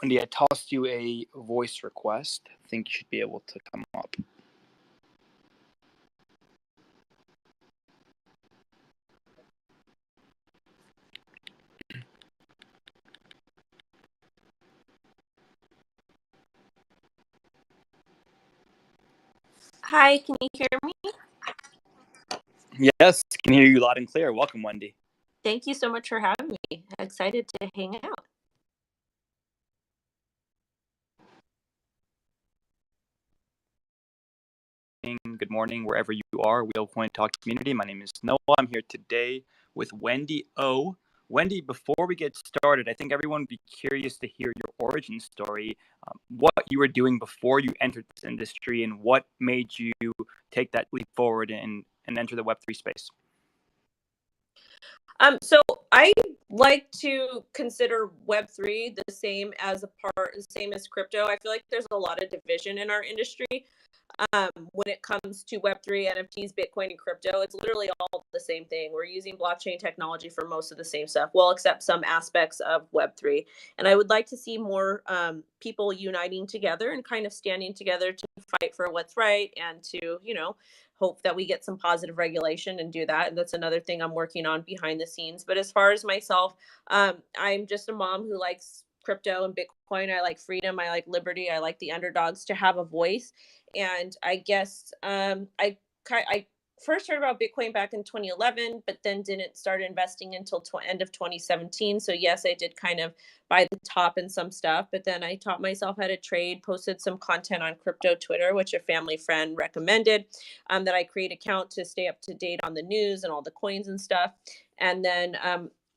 Wendy, I tossed you a voice request. I think you should be able to come up. Hi, can you hear me? Yes, can hear you loud and clear. Welcome, Wendy. Thank you so much for having me. Excited to hang out. Good morning, wherever you are, Wheelpoint Talk community. My name is Noah. I'm here today with Wendy O. Wendy, before we get started, I think everyone would be curious to hear your origin story, what you were doing before you entered this industry, and what made you take that leap forward and enter the Web3 space. So I like to consider Web3 the same as crypto. I feel like there's a lot of division in our industry. When it comes to Web3, NFTs, Bitcoin, and crypto, it's literally all the same thing. We're using blockchain technology for most of the same stuff, well, except some aspects of Web3. And I would like to see more people uniting together and kind of standing together to fight for what's right and to, hope that we get some positive regulation and do that. And that's another thing I'm working on behind the scenes. But as far as myself, I'm just a mom who likes crypto and Bitcoin. I like freedom. I like liberty. I like the underdogs to have a voice. And I guess I first heard about Bitcoin back in 2011, but then didn't start investing until end of 2017. So yes, I did kind of buy the top in some stuff, but then I taught myself how to trade, posted some content on crypto Twitter, which a family friend recommended, that I create account to stay up to date on the news and all the coins and stuff. And then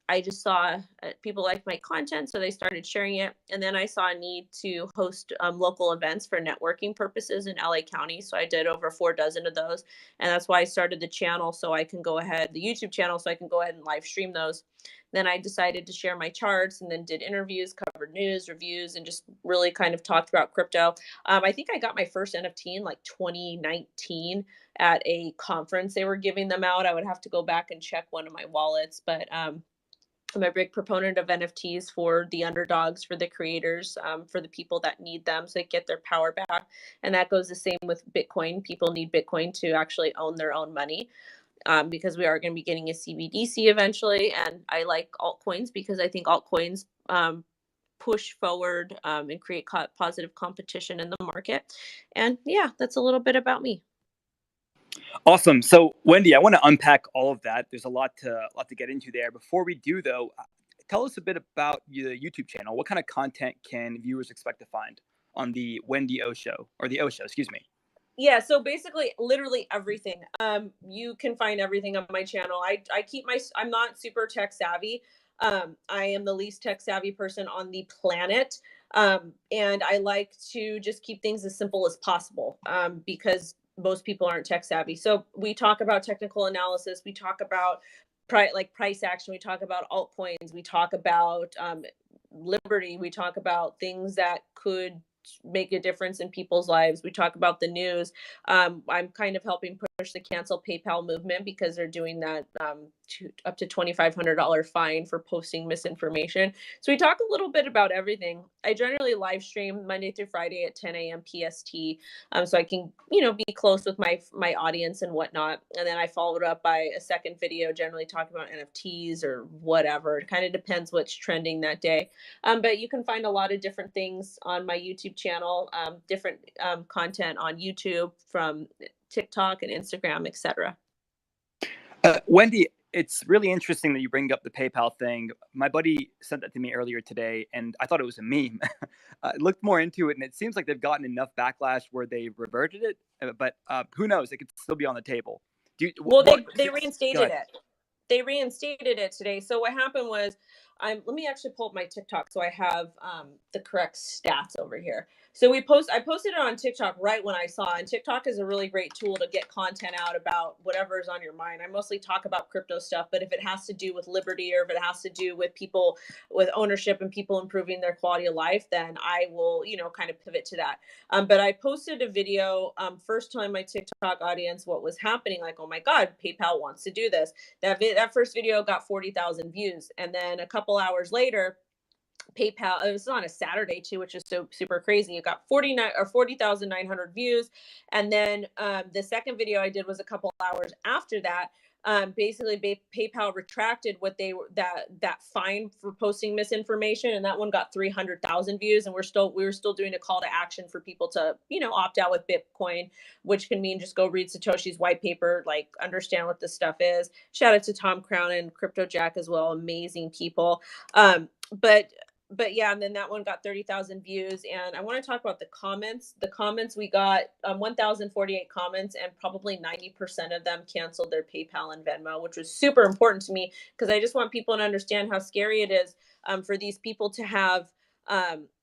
I just saw people like my content, so they started sharing it. And then I saw a need to host local events for networking purposes in LA County. So I did over 4 dozen of those. And that's why I started the channel, so I can go ahead, the YouTube channel, so I can go ahead and live stream those. Then I decided to share my charts and then did interviews, covered news, reviews, and just really kind of talked about crypto. I think I got my first NFT in like 2019 at a conference. They were giving them out. I would have to go back and check one of my wallets, but I'm a big proponent of NFTs for the underdogs, for the creators, for the people that need them so they get their power back. And that goes the same with Bitcoin. People need Bitcoin to actually own their own money, because we are going to be getting a CBDC eventually. And I like altcoins because I think altcoins push forward and create positive competition in the market. And yeah, that's a little bit about me. Awesome. So, Wendy, I want to unpack all of that. There's a lot to get into there. Before we do, though, tell us a bit about the YouTube channel. What kind of content can viewers expect to find on the Wendy O Show, or the O Show, excuse me? Yeah, so basically literally everything. You can find everything on my channel. I'm not super tech savvy. I am the least tech savvy person on the planet. And I like to just keep things as simple as possible, because most people aren't tech savvy. So we talk about technical analysis, we talk about price action, we talk about altcoins, we talk about liberty, we talk about things that could make a difference in people's lives. We talk about the news. I'm kind of helping push the cancel PayPal movement because they're doing that up to $2,500 fine for posting misinformation. So we talk a little bit about everything. I generally live stream Monday through Friday at 10 a.m. PST, so I can be close with my audience and whatnot. And then I followed up by a second video, generally talking about NFTs or whatever. It kind of depends what's trending that day. But you can find a lot of different things on my YouTube channel, different content on YouTube, from TikTok and Instagram, etc. Wendy, it's really interesting that you bring up the PayPal thing. My buddy sent that to me earlier today, and I thought it was a meme. I looked more into it, and it seems like they've gotten enough backlash where they reverted it. But who knows? It could still be on the table. They reinstated it. They reinstated it today. So what happened was, let me actually pull up my TikTok so I have the correct stats over here. So I posted it on TikTok right when I saw it. And TikTok is a really great tool to get content out about whatever is on your mind. I mostly talk about crypto stuff, but if it has to do with liberty, or if it has to do with people with ownership and people improving their quality of life, then I will, kind of pivot to that. But I posted a video, first time my TikTok audience, what was happening, like, oh my God, PayPal wants to do this. That first video got 40,000 views. And then a couple hours later, PayPal. It was on a Saturday too, which is so super crazy. It got 40,900 views. And then the second video I did was a couple hours after that. Basically PayPal retracted what they were that fine for posting misinformation, and that one got 300,000 views. And we were still doing a call to action for people to opt out with Bitcoin, which can mean just go read Satoshi's white paper, like understand what this stuff is. Shout out to Tom Crown and Crypto Jack as well, amazing people. But yeah, and then that one got 30,000 views. And I want to talk about the comments. The comments, we got 1,048 comments, and probably 90% of them canceled their PayPal and Venmo, which was super important to me because I just want people to understand how scary it is for these people to have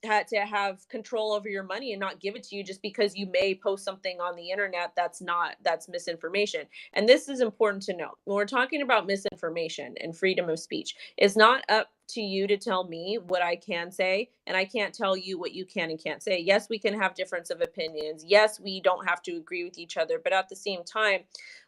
had to have control over your money and not give it to you just because you may post something on the internet that's misinformation. And this is important to note when we're talking about misinformation and freedom of speech. It's not up to you to tell me what I can say, and I can't tell you what you can and can't say. Yes, we can have difference of opinions. Yes, we don't have to agree with each other, but at the same time,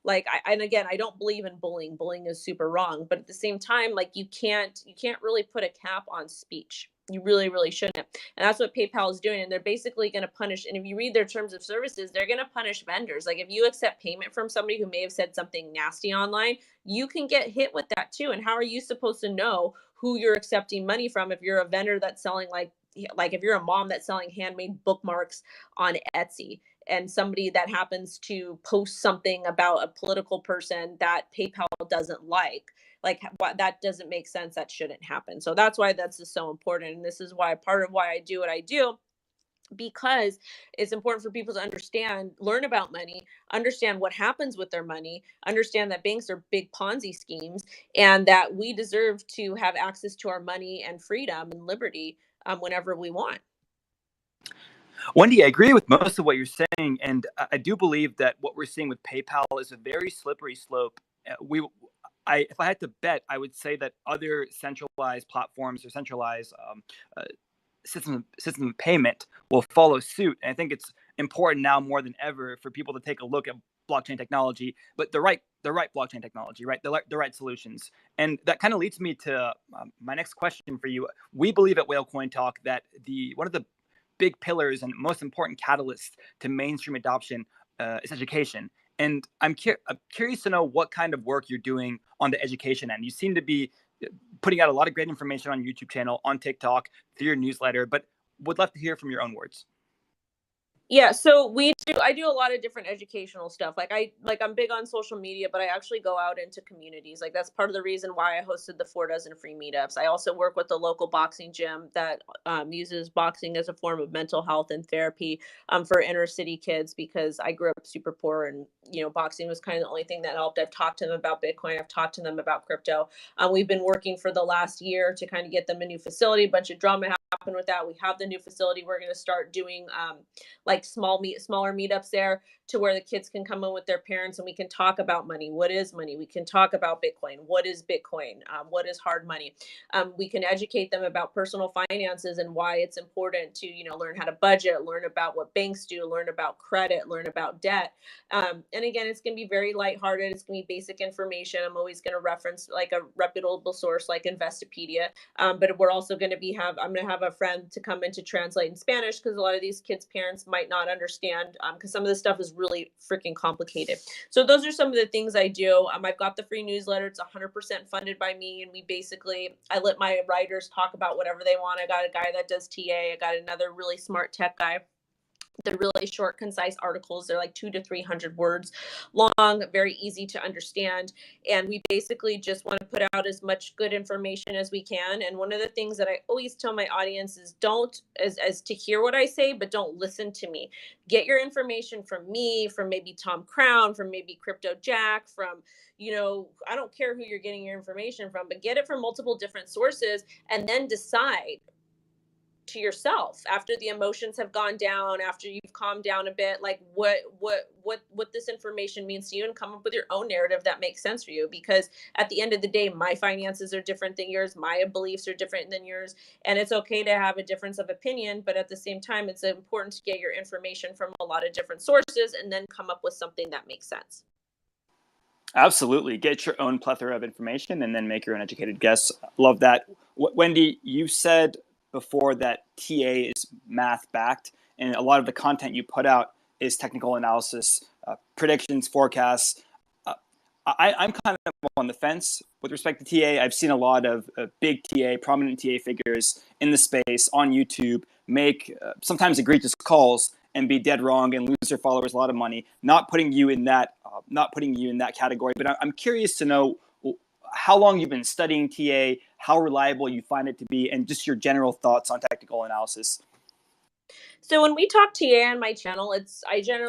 like and again, I don't believe in bullying. Bullying is super wrong, but at the same time, like you can't really put a cap on speech. You really, really shouldn't. And that's what PayPal is doing. And they're basically going to punish. And if you read their terms of services, they're going to punish vendors. Like if you accept payment from somebody who may have said something nasty online, you can get hit with that too. And how are you supposed to know who you're accepting money from if you're a vendor that's selling like if you're a mom that's selling handmade bookmarks on Etsy, and somebody that happens to post something about a political person that PayPal doesn't like that doesn't make sense. That shouldn't happen. So that's why that's just so important. And this is why part of why I do what I do, because it's important for people to understand, learn about money, understand what happens with their money, understand that banks are big Ponzi schemes, and that we deserve to have access to our money and freedom and liberty whenever we want. Wendy, I agree with most of what you're saying, and I do believe that what we're seeing with PayPal is a very slippery slope. If I had to bet, I would say that other centralized platforms or centralized system of payment will follow suit. And I think it's important now more than ever for people to take a look at blockchain technology, but the right blockchain technology, right? The right solutions. And that kind of leads me to my next question for you. We believe at Whale Coin Talk that one of the big pillars and most important catalysts to mainstream adoption is education. And I'm curious to know what kind of work you're doing on the education end. You seem to be putting out a lot of great information on YouTube channel, on TikTok, through your newsletter, but would love to hear from your own words. Yeah, so I do a lot of different educational stuff. I'm big on social media, but I actually go out into communities. Like that's part of the reason why I hosted the 4 dozen free meetups. I also work with the local boxing gym that uses boxing as a form of mental health and therapy for inner city kids, because I grew up super poor, and boxing was kind of the only thing that helped. I've talked to them about Bitcoin. I've talked to them about crypto. We've been working for the last year to kind of get them a new facility. A bunch of drama happened with that. We have the new facility. We're going to start doing smaller meetups there, to where the kids can come in with their parents and we can talk about money. What is money? We can talk about Bitcoin. What is Bitcoin? What is hard money? We can educate them about personal finances and why it's important to, learn how to budget, learn about what banks do, learn about credit, learn about debt. And again, it's going to be very lighthearted. It's going to be basic information. I'm always going to reference like a reputable source like Investopedia. But we're also going to I'm going to have a friend to come in to translate in Spanish, because a lot of these kids' parents might not understand, because some of this stuff is really freaking complicated. So those are some of the things I do. I've got the free newsletter. It's 100% funded by me. And I let my writers talk about whatever they want. I got a guy that does TA. I got another really smart tech guy. They're really short, concise articles. They're like 200 to 300 words long, very easy to understand. And we basically just want to put out as much good information as we can. And one of the things that I always tell my audience is as to hear what I say, but don't listen to me. Get your information from me, from maybe Tom Crown, from maybe Crypto Jack, from, I don't care who you're getting your information from, but get it from multiple different sources, and then decide to yourself after the emotions have gone down, after you've calmed down a bit, like what this information means to you, and come up with your own narrative that makes sense for you. Because at the end of the day, my finances are different than yours, my beliefs are different than yours, and it's okay to have a difference of opinion, but at the same time, it's important to get your information from a lot of different sources and then come up with something that makes sense. Absolutely. Get your own plethora of information and then make your own educated guess. Love that. Wendy, you said before that TA is math backed, and a lot of the content you put out is technical analysis, predictions, forecasts. I'm kind of on the fence with respect to TA. I've seen a lot of big TA, prominent TA figures in the space on YouTube make sometimes egregious calls and be dead wrong and lose their followers a lot of money. Not putting you in that category, but I'm curious to know how long you've been studying TA, how reliable you find it to be, and just your general thoughts on technical analysis. So when we talk TA on my channel, I used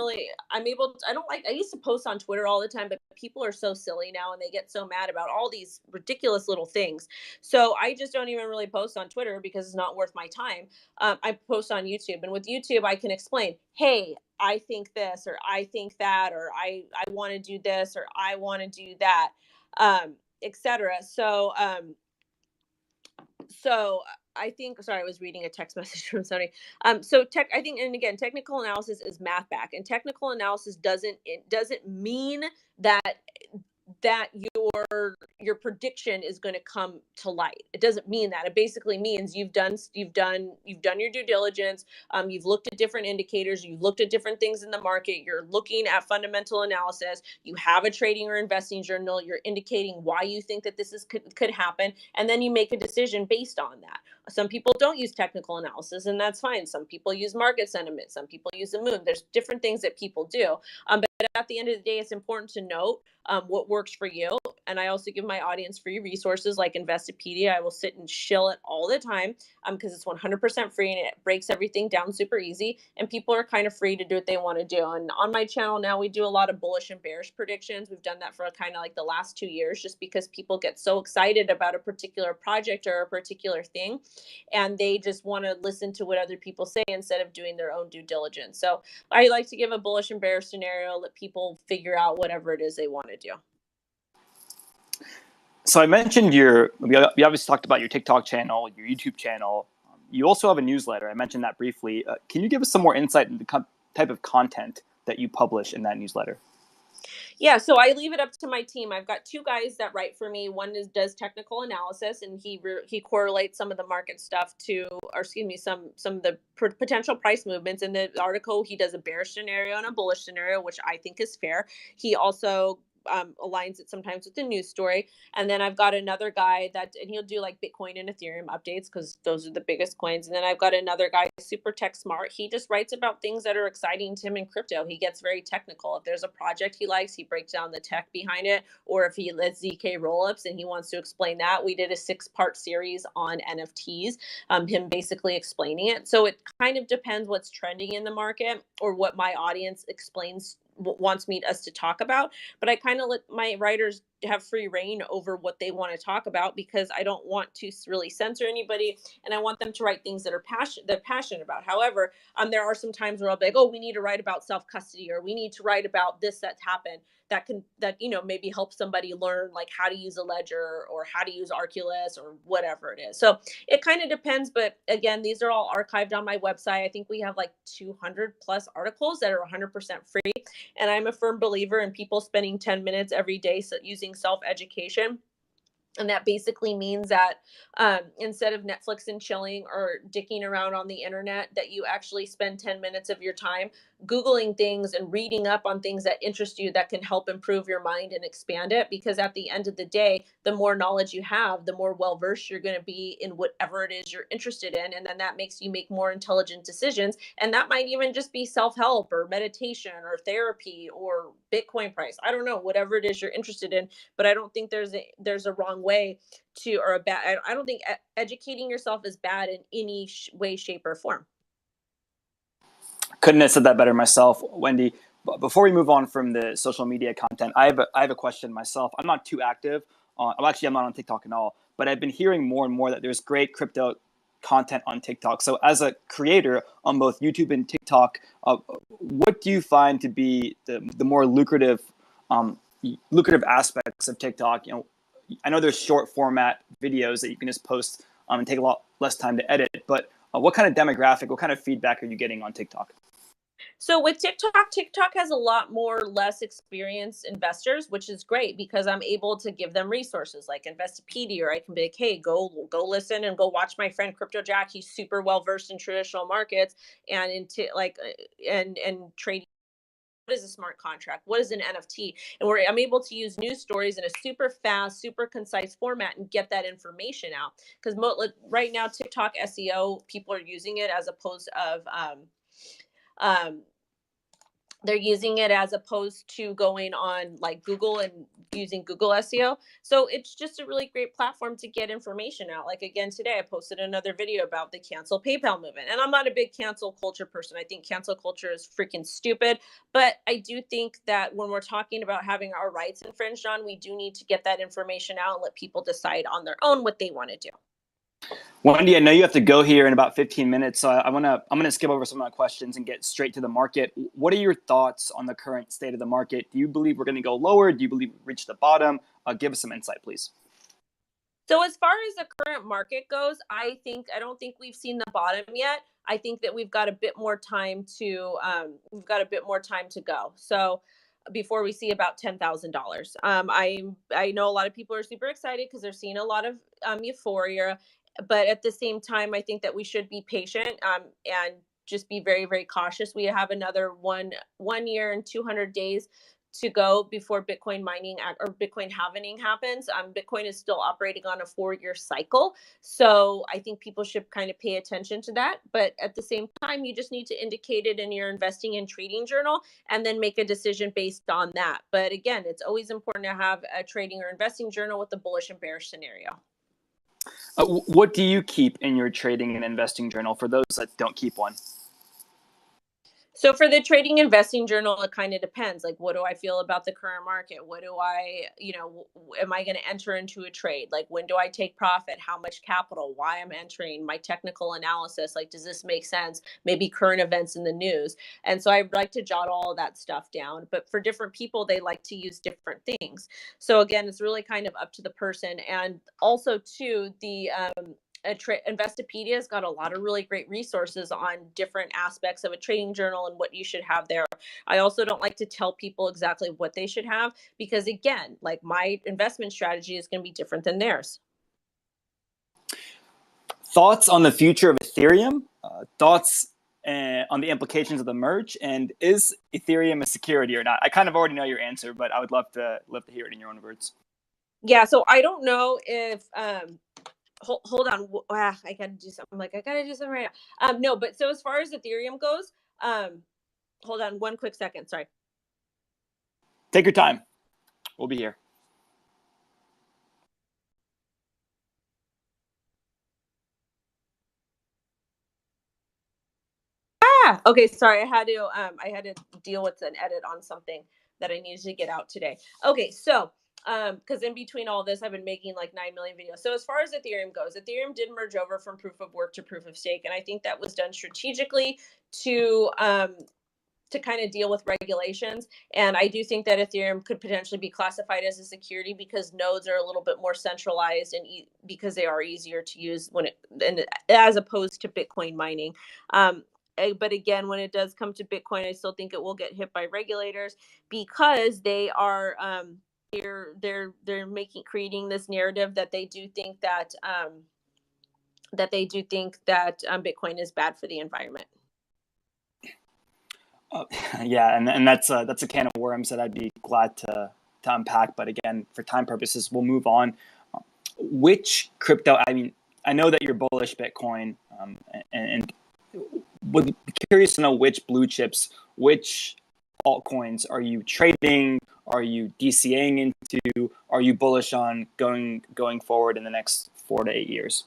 to post on Twitter all the time, but people are so silly now and they get so mad about all these ridiculous little things. So I just don't even really post on Twitter because it's not worth my time. I post on YouTube, and with YouTube, I can explain, hey, I think this, or I think that, or I want to do this, or I want to do that, etc. So I think, sorry, I was reading a text message from somebody. I think, and again, technical analysis is math back, and technical analysis doesn't mean that your prediction is going to come to light. It doesn't mean that. It basically means you've done your due diligence. You've looked at different indicators. You've looked at different things in the market. You're looking at fundamental analysis. You have a trading or investing journal. You're indicating why you think that this could happen, and then you make a decision based on that. Some people don't use technical analysis, and that's fine. Some people use market sentiment. Some people use the moon. There's different things that people do. But at the end of the day, it's important to note what works for you. And I also give my audience free resources like Investopedia. I will sit and shill it all the time because it's 100% free and it breaks everything down super easy. And people are kind of free to do what they want to do. And on my channel now, we do a lot of bullish and bearish predictions. We've done that for kind of like the last 2 years, just because people get so excited about a particular project or a particular thing, and they just want to listen to what other people say instead of doing their own due diligence. So I like to give a bullish and bearish scenario, let people figure out whatever it is they want to do. So I mentioned we obviously talked about your TikTok channel, your YouTube channel. You also have a newsletter. I mentioned that briefly. Can you give us some more insight into the type of content that you publish in that newsletter? Yeah, so I leave it up to my team. I've got 2 guys that write for me. One does technical analysis, and he correlates some of the market stuff some of the potential price movements. In the article, he does a bearish scenario and a bullish scenario, which I think is fair. He also aligns it sometimes with the news story. And then I've got another guy and he'll do like Bitcoin and Ethereum updates because those are the biggest coins. And then I've got another guy, super tech smart. He just writes about things that are exciting to him in crypto. He gets very technical. If there's a project he likes, he breaks down the tech behind it. Or if he lets ZK rollups and he wants to explain that, we did a 6-part series on NFTs, him basically explaining it. So it kind of depends what's trending in the market or what my audience wants us to talk about. But I kind of let my writers have free reign over what they want to talk about, because I don't want to really censor anybody, and I want them to write things that they're passionate about. However, there are some times where I'll be like, oh, we need to write about self-custody, or we need to write about this that's happened that maybe help somebody learn like how to use a ledger or how to use Arculus or whatever it is. So it kind of depends. But again, these are all archived on my website. I think we have like 200 plus articles that are 100% free. And I'm a firm believer in people spending 10 minutes every day using self-education. And that basically means that instead of Netflix and chilling or dicking around on the internet, that you actually spend 10 minutes of your time Googling things and reading up on things that interest you, that can help improve your mind and expand it. Because at the end of the day, the more knowledge you have, the more well-versed you're going to be in whatever it is you're interested in. And then that makes you make more intelligent decisions. And that might even just be self-help or meditation or therapy or Bitcoin price. I don't know, whatever it is you're interested in. But I don't think there's a wrong way to, or a bad, I don't think educating yourself is bad in any way, shape, or form. Couldn't have said that better myself, Wendy. But before we move on from the social media content, I have a question myself. I'm not too active. I'm not on TikTok at all, but I've been hearing more and more that there's great crypto content on TikTok. So as a creator on both YouTube and TikTok, what do you find to be the more lucrative aspects of TikTok? I know there's short format videos that you can just post and take a lot less time to edit, but what kind of demographic, what kind of feedback are you getting on TikTok? So with TikTok has a lot more less experienced investors, which is great because I'm able to give them resources like Investopedia, or I can be like, hey, go listen and go watch my friend Crypto Jack. He's super well versed in traditional markets and into like and trading. What is a smart contract? What is an NFT? And I'm able to use news stories in a super fast, super concise format and get that information out. Because right now, TikTok SEO, people are using it as opposed of um, they're using it as opposed to going on like Google and using Google SEO. So it's just a really great platform to get information out. Like again, today I posted another video about the cancel PayPal movement. And I'm not a big cancel culture person. I think cancel culture is freaking stupid. But I do think that when we're talking about having our rights infringed on, we do need to get that information out and let people decide on their own what they want to do. Wendy, I know you have to go here in about 15 minutes, so I'm gonna skip over some of my questions and get straight to the market. What are your thoughts on the current state of the market? Do you believe we're going to go lower? Do you believe we reached the bottom? Give us some insight, please. So as far as the current market goes, I don't think we've seen the bottom yet. I think that we've got a bit more time to go. So before we see about $10,000, I know a lot of people are super excited because they're seeing a lot of euphoria, but at the same time, I think that we should be patient and just be very, very cautious. We have another one year and 200 days to go before Bitcoin mining or Bitcoin halving happens. Bitcoin is still operating on a 4-year cycle. So I think people should kind of pay attention to that. But at the same time, you just need to indicate it in your investing and trading journal and then make a decision based on that. But again, it's always important to have a trading or investing journal with the bullish and bearish scenario. What do you keep in your trading and investing journal for those that don't keep one? So for the trading investing journal, it kind of depends. Like, what do I feel about the current market? What do I, am I going to enter into a trade? Like, when do I take profit? How much capital? Why I'm entering? My technical analysis. Like, does this make sense? Maybe current events in the news. And so I like to jot all of that stuff down. But for different people, they like to use different things. So again, it's really kind of up to the person. And also, too, the Investopedia has got a lot of really great resources on different aspects of a trading journal and what you should have there. I also don't like to tell people exactly what they should have because, again, like my investment strategy is going to be different than theirs. Thoughts on the future of Ethereum? Thoughts on the implications of the merge? And is Ethereum a security or not? I kind of already know your answer, but I would love to hear it in your own words. Yeah, so I don't know if hold on. I gotta do something. I gotta do something right now. No, but so as far as Ethereum goes, hold on one quick second. Sorry. Take your time. We'll be here. Okay. Sorry. I had to deal with an edit on something that I needed to get out today. Okay. So, because in between all this, I've been making like 9 million videos. So as far as Ethereum goes, Ethereum did merge over from proof of work to proof of stake. And I think that was done strategically to kind of deal with regulations. And I do think that Ethereum could potentially be classified as a security because nodes are a little bit more centralized and because they are easier to use as opposed to Bitcoin mining. But again, when it does come to Bitcoin, I still think it will get hit by regulators because they are they're creating this narrative that they do think that Bitcoin is bad for the environment. Yeah, and that's a can of worms that I'd be glad to unpack. But again, for time purposes, we'll move on. Which crypto? I mean, I know that you're bullish Bitcoin, and would be curious to know which blue chips, which altcoins are you trading? Are you DCAing into? Are you bullish on going forward in the next 4 to 8 years?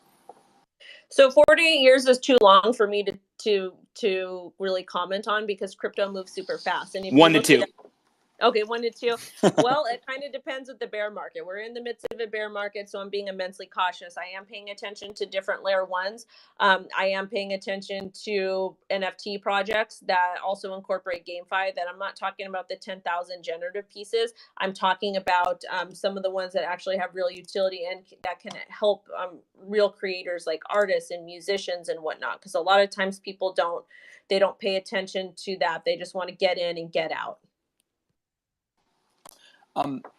So 4 to 8 years is too long for me to really comment on because crypto moves super fast. And if 1 to 2. Okay, 1 to 2. Well, it kind of depends with the bear market. We're in the midst of a bear market, so I'm being immensely cautious. I am paying attention to different layer ones. I am paying attention to NFT projects that also incorporate GameFi. That I'm not talking about the 10,000 generative pieces. I'm talking about some of the ones that actually have real utility and that can help real creators like artists and musicians and whatnot. Because a lot of times people don't pay attention to that. They just want to get in and get out.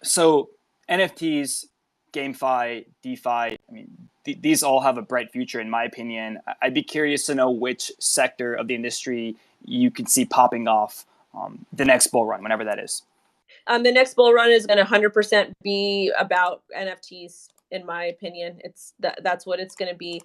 So NFTs, GameFi, DeFi, I mean, these all have a bright future, in my opinion. I'd be curious to know which sector of the industry you can see popping off the next bull run, whenever that is. The next bull run is going to 100% be about NFTs. In my opinion, that's what it's going to be.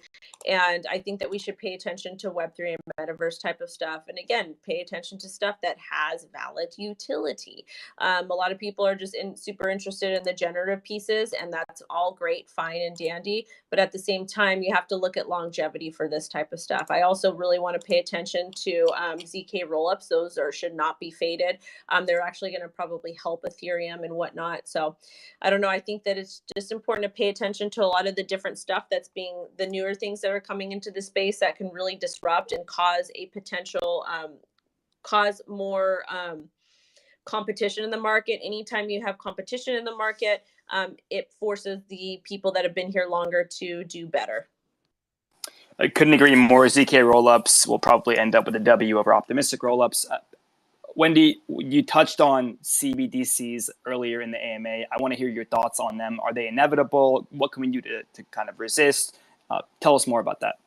And I think that we should pay attention to Web3 and metaverse type of stuff. And again, pay attention to stuff that has valid utility. A lot of people are just super interested in the generative pieces, and that's all great, fine, and dandy. But at the same time, you have to look at longevity for this type of stuff. I also really want to pay attention to ZK rollups. Those should not be faded. They're actually going to probably help Ethereum and whatnot. So I don't know. I think that it's just important to pay attention to a lot of the different stuff that's being the newer things that are coming into the space that can really disrupt and cause a potential cause more competition in the market. Anytime you have competition in the market, it forces the people that have been here longer to do better. I couldn't agree more. ZK rollups will probably end up with a W over optimistic rollups. Wendy, you touched on CBDCs earlier in the AMA. I want to hear your thoughts on them. Are they inevitable? What can we do to kind of resist? Tell us more about that.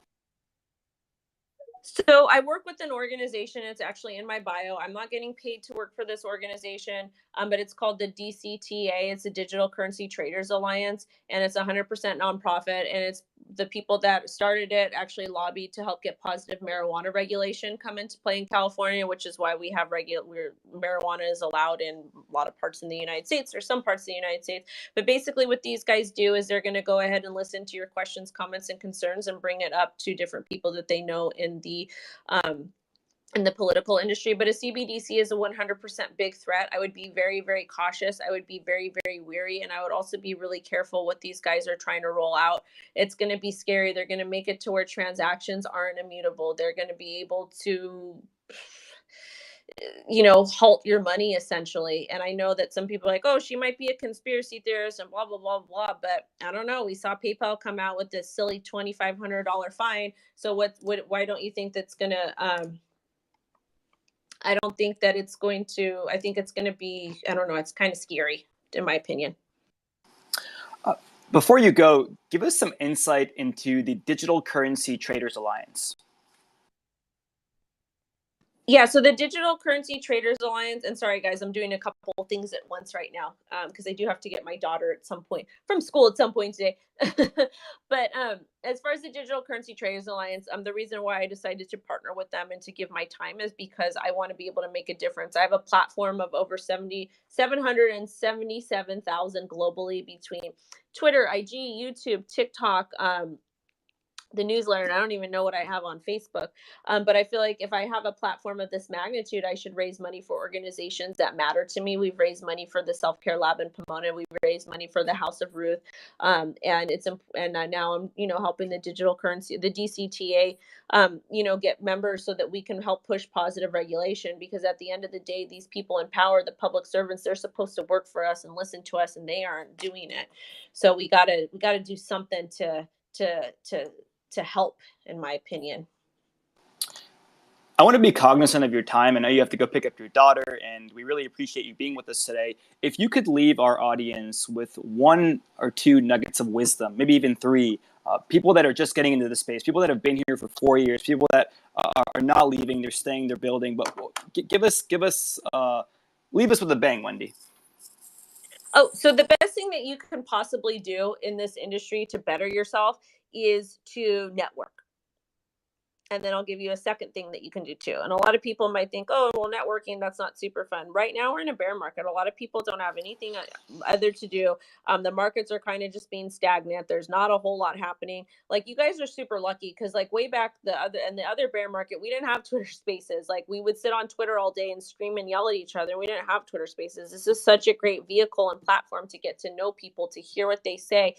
So I work with an organization. It's actually in my bio. I'm not getting paid to work for this organization, but it's called the DCTA. It's the Digital Currency Traders Alliance, and it's 100% nonprofit. And it's the people that started it actually lobbied to help get positive marijuana regulation come into play in California, which is why we have marijuana is allowed in a lot of parts in the United States or some parts of the United States. But basically what these guys do is they're going to go ahead and listen to your questions, comments, and concerns and bring it up to different people that they know in the political industry. But a CBDC is a 100% big threat. I would be very, very cautious. I would be very, very wary. And I would also be really careful what these guys are trying to roll out. It's going to be scary. They're going to make it to where transactions aren't immutable. They're going to be able to halt your money essentially. And I know that some people are like, oh, she might be a conspiracy theorist and blah, blah, blah, blah. But I don't know. We saw PayPal come out with this silly $2,500 fine. So why don't you think that's going to, I don't think that it's going to, I think it's going to be, I don't know, it's kind of scary in my opinion. Before you go, give us some insight into the Digital Currency Traders Alliance. Yeah, so the Digital Currency Traders Alliance, and sorry guys, I'm doing a couple things at once right now because I do have to get my daughter at some point from school at some point today. But as far as the Digital Currency Traders Alliance, the reason why I decided to partner with them and to give my time is because I want to be able to make a difference. I have a platform of over 777,000 globally between Twitter, IG, YouTube, TikTok, the newsletter, and I don't even know what I have on Facebook. But I feel like if I have a platform of this magnitude, I should raise money for organizations that matter to me. We've raised money for the Self-Care Lab in Pomona. We've raised money for the House of Ruth. And now I'm, helping the digital currency, the DCTA, get members so that we can help push positive regulation, because at the end of the day, these people in power, the public servants, they're supposed to work for us and listen to us, and they aren't doing it. So we gotta do something to help, in my opinion. I want to be cognizant of your time. I know you have to go pick up your daughter, and we really appreciate you being with us today. If you could leave our audience with 1 or 2 nuggets of wisdom, maybe even 3, people that are just getting into the space, people that have been here for 4 years, people that are not leaving, they're staying, they're building, but leave us with a bang, Wendy. Oh, so the best thing that you can possibly do in this industry to better yourself is to network. And then I'll give you a second thing that you can do too. And a lot of people might think, oh, well, networking, that's not super fun. Right now, we're in a bear market. A lot of people don't have anything other to do. The markets are kind of just being stagnant. There's not a whole lot happening. Like, you guys are super lucky because, like, way back the other bear market, we didn't have Twitter Spaces. Like, we would sit on Twitter all day and scream and yell at each other. We didn't have Twitter Spaces. This is such a great vehicle and platform to get to know people, to hear what they say,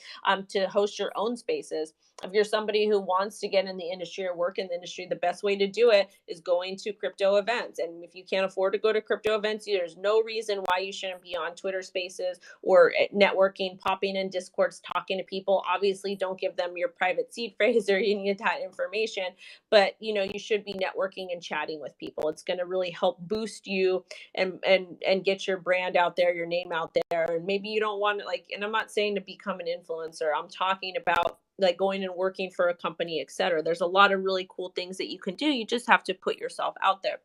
to host your own spaces. If you're somebody who wants to get in the industry or work in the industry, the best way to do it is going to crypto events. And if you can't afford to go to crypto events, there's no reason why you shouldn't be on Twitter Spaces or networking, popping in Discords, talking to people. Obviously, don't give them your private seed phrase or any of that information, but you should be networking and chatting with people. It's going to really help boost you and get your brand out there, your name out there. And maybe you don't want to, like, and I'm not saying to become an influencer. I'm talking about like going and working for a company, etc. There's a lot of really cool things that you can do. You just have to put yourself out there.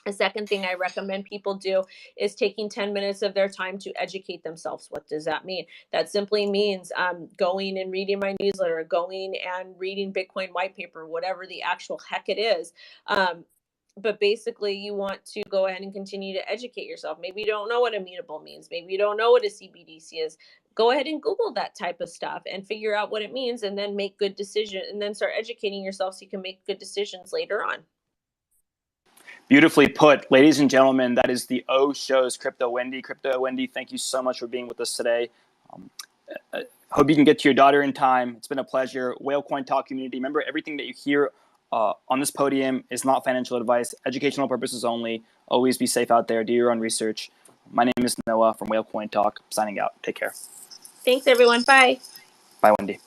A second thing I recommend people do is taking 10 minutes of their time to educate themselves. What does that mean? That simply means going and reading my newsletter, going and reading Bitcoin white paper, whatever the actual heck it is. But basically, you want to go ahead and continue to educate yourself. Maybe you don't know what immutable means. Maybe you don't know what a CBDC is. Go ahead and Google that type of stuff and figure out what it means, and then make good decisions, and then start educating yourself so you can make good decisions later on. Beautifully put. Ladies and gentlemen, that is the O Show's Crypto Wendy. Crypto Wendy, thank you so much for being with us today. Hope you can get to your daughter in time. It's been a pleasure. Whale Coin Talk community, remember, everything that you hear on this podium is not financial advice, educational purposes only. Always be safe out there. Do your own research. My name is Noah from Whale Coin Talk, signing out. Take care. Thanks, everyone. Bye. Bye, Wendy.